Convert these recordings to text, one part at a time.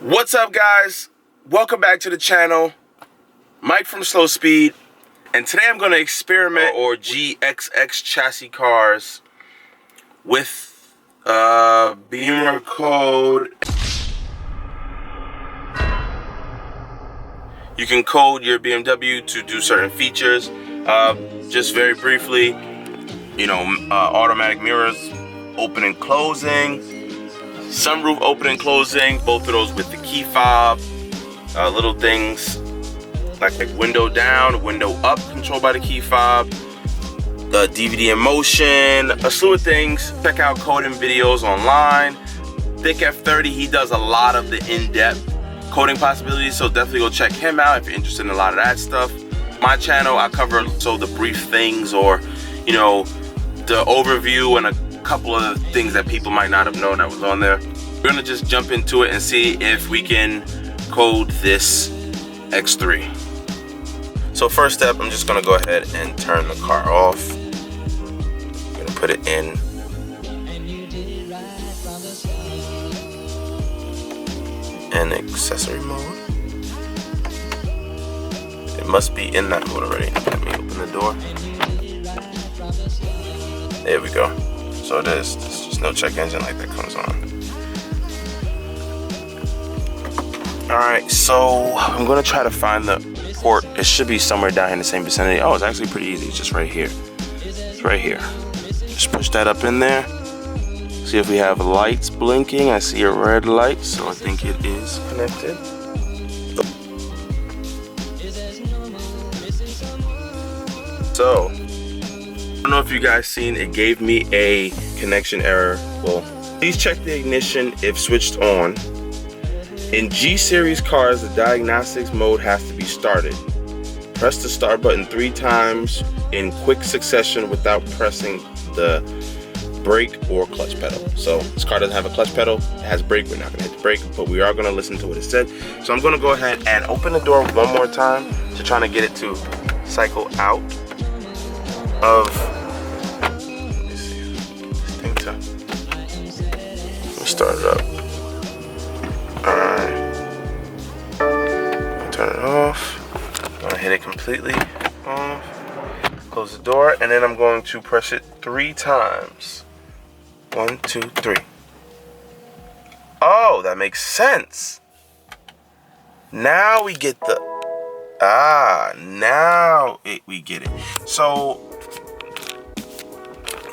What's up, guys? Welcome back to the channel. Mike from Slowspeed, and today I'm going to experiment or GXX chassis cars with BIMMERCODE. You can code your BMW to do certain features. Just very briefly, automatic mirrors open and closing, sunroof open and closing, both of those with the key fob. Little things like window down, window up, controlled by the key fob. DVD in motion, a slew of things. Check out coding videos online. Thick F30, he does a lot of the in-depth coding possibilities, so definitely go check him out if you're interested in a lot of that stuff. My channel, I cover the brief things, or the overview and a couple of things that people might not have known that was on there. We're gonna just jump into it and see if we can code this X3. So first step, I'm just gonna go ahead and turn the car off. I'm gonna put it in accessory mode. It must be in that mode already. Let me open the door. There we go. So it is. There's just no check engine light that comes on. Alright, so I'm gonna try to find the port. It should be somewhere down here in the same vicinity. Oh, it's actually pretty easy. It's just right here. It's right here. Just push that up in there. See if we have lights blinking. I see a red light, so I think it is connected. So, I don't know if you guys seen, it gave me a connection error. Well, please check the ignition if switched on. In G series cars, the diagnostics mode has to be started. Press the start button 3 times in quick succession without pressing the brake or clutch pedal. So this car doesn't have a clutch pedal, it has brake. We're not gonna hit the brake, but we are gonna listen to what it said. So I'm gonna go ahead and open the door one more time to try to get it to cycle out of, let me see, this thing to, let me start it up. Alright, turn it off. I'm gonna hit it completely off, close the door, and then I'm going to press it 3 times. 1, 2, 3. Oh, that makes sense. Now we get the, we get it. So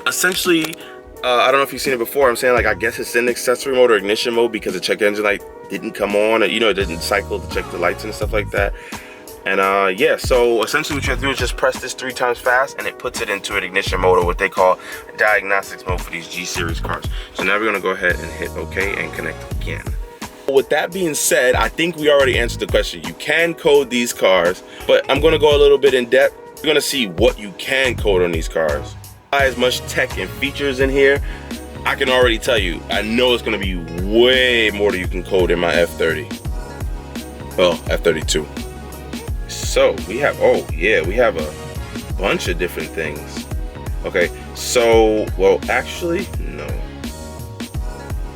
essentially, I don't know if you've seen it before. I'm saying, like, I guess it's in accessory mode or ignition mode because the check engine light didn't come on, or, it didn't cycle to check the lights and stuff like that. And yeah, so essentially what you have to do is just press this 3 times fast, and it puts it into an ignition mode, or what they call diagnostics mode for these G series cars. So now we're gonna go ahead and hit OK and connect again. With that being said, I think we already answered the question. You can code these cars, but I'm gonna go a little bit in depth. You're gonna see what you can code on these cars. As much tech and features in here, I can already tell you, I know it's gonna be way more that you can code in my F30. Well, F32. So we have, we have a bunch of different things. Okay, so, well, actually, no.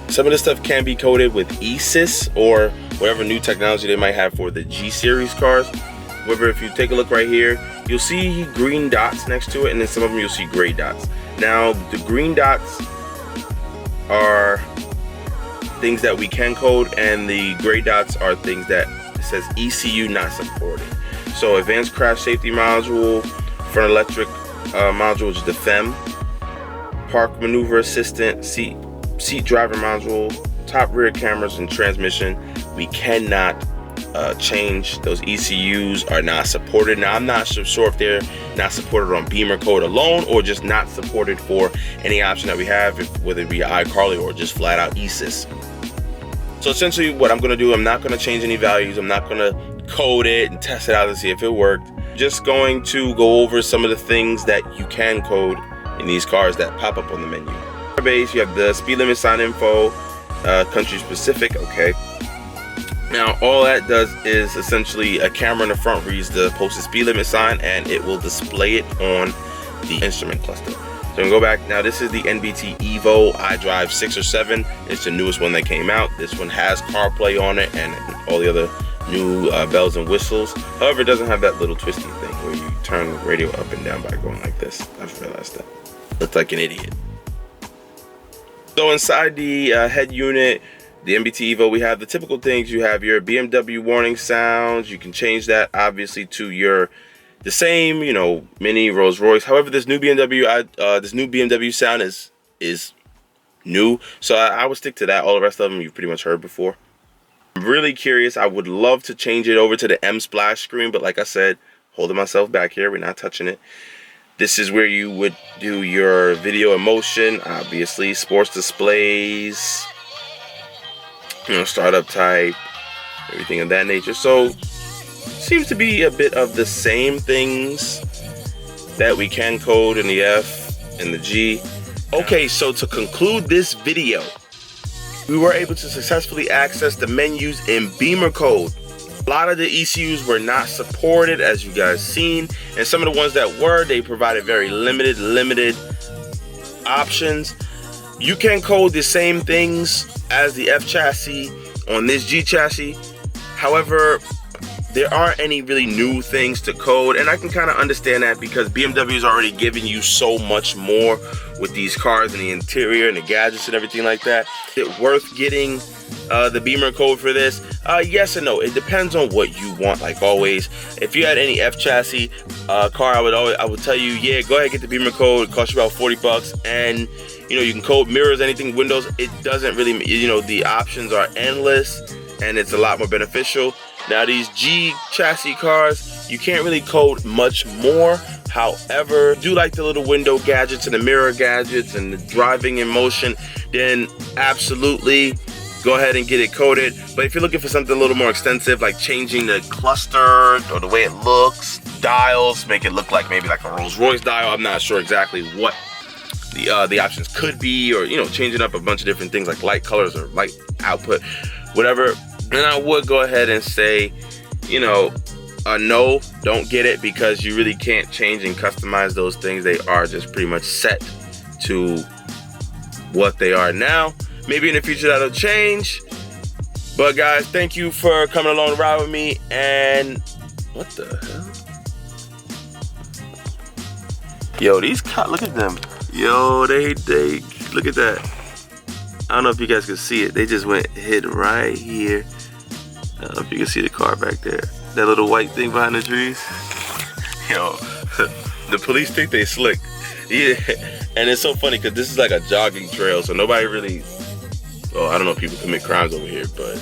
Some of this stuff can be coded with ESIS or whatever new technology they might have for the G series cars. However, if you take a look right here, you'll see green dots next to it, and then some of them you'll see gray dots. Now, the green dots are things that we can code, and the gray dots are things that it says ECU not supported. So advanced crash safety module, front electric module, which is the FEM, park maneuver assistant, seat driver module, top rear cameras, and transmission. We cannot change. Those ECUs are not supported. Now, I'm not sure if they're not supported on BIMMERCODE alone, or just not supported for any option that we have, whether it be iCarly or just flat out ESIS. So essentially what I'm gonna do, I'm not gonna change any values. I'm not gonna code it and test it out to see if it worked. Just going to go over some of the things that you can code in these cars that pop up on the menu. Base, you have the speed limit sign info, country specific, okay. Now all that does is essentially a camera in the front reads the posted speed limit sign, and it will display it on the instrument cluster. So I'm gonna go back. Now this is the NBT Evo iDrive 6 or 7. It's the newest one that came out. This one has CarPlay on it and all the other new bells and whistles. However, it doesn't have that little twisty thing where you turn the radio up and down by going like this. I've realized that. Looked like an idiot. So inside the head unit, the NBT Evo, we have the typical things. You have your BMW warning sounds. You can change that obviously to the same, you know, Mini, Rolls Royce. However, this new BMW sound is new, so I would stick to that. All the rest of them you've pretty much heard before. I'm really curious. I would love to change it over to the M Splash screen, but like I said, holding myself back here, we're not touching it. This is where you would do your video in motion, obviously, sports displays, you know, startup type, everything of that nature. So seems to be a bit of the same things that we can code in the F and the G. Okay, so to conclude this video, we were able to successfully access the menus in BIMMERCODE. A lot of the ECUs were not supported, as you guys seen, and some of the ones that were, they provided very limited options. You can code the same things as the F chassis on this G chassis. However, there aren't any really new things to code, and I can kind of understand that because BMW is already giving you so much more with these cars and the interior and the gadgets and everything like that. Is it worth getting the BIMMERCODE for this? Yes and no. It depends on what you want. Like always, if you had any F chassis car, I would tell you, yeah, go ahead and get the BIMMERCODE. It costs you about 40 bucks, and you know, you can code mirrors, anything, windows. It doesn't really, you know, the options are endless, and it's a lot more beneficial. Now these G chassis cars, you can't really code much more. However, do like the little window gadgets and the mirror gadgets and the driving in motion, then absolutely go ahead and get it coded. But if you're looking for something a little more extensive, like changing the cluster or the way it looks, dials, make it look like maybe like a Rolls Royce dial, I'm not sure exactly what the options could be, or you know, changing up a bunch of different things like light colors or light output, whatever, then I would go ahead and say, you know, no, don't get it, because you really can't change and customize those things. They are just pretty much set to what they are now. Maybe in the future that'll change. But guys, thank you for coming along the ride with me. And what the hell? Yo, these cops, look at them. Yo, they look at that. I don't know if you guys can see it. They just hit right here. I don't know if you can see the car back there. That little white thing behind the trees. Yo, the police think they slick. Yeah, and it's so funny because this is like a jogging trail, so nobody really, well, I don't know if people commit crimes over here, but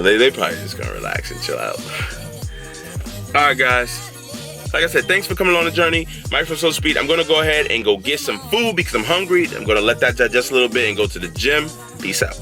they probably just gonna relax and chill out. All right, guys. Like I said, thanks for coming along the journey. Mike from Slowspeed. I'm gonna go ahead and go get some food because I'm hungry. I'm gonna let that digest a little bit and go to the gym. Peace out.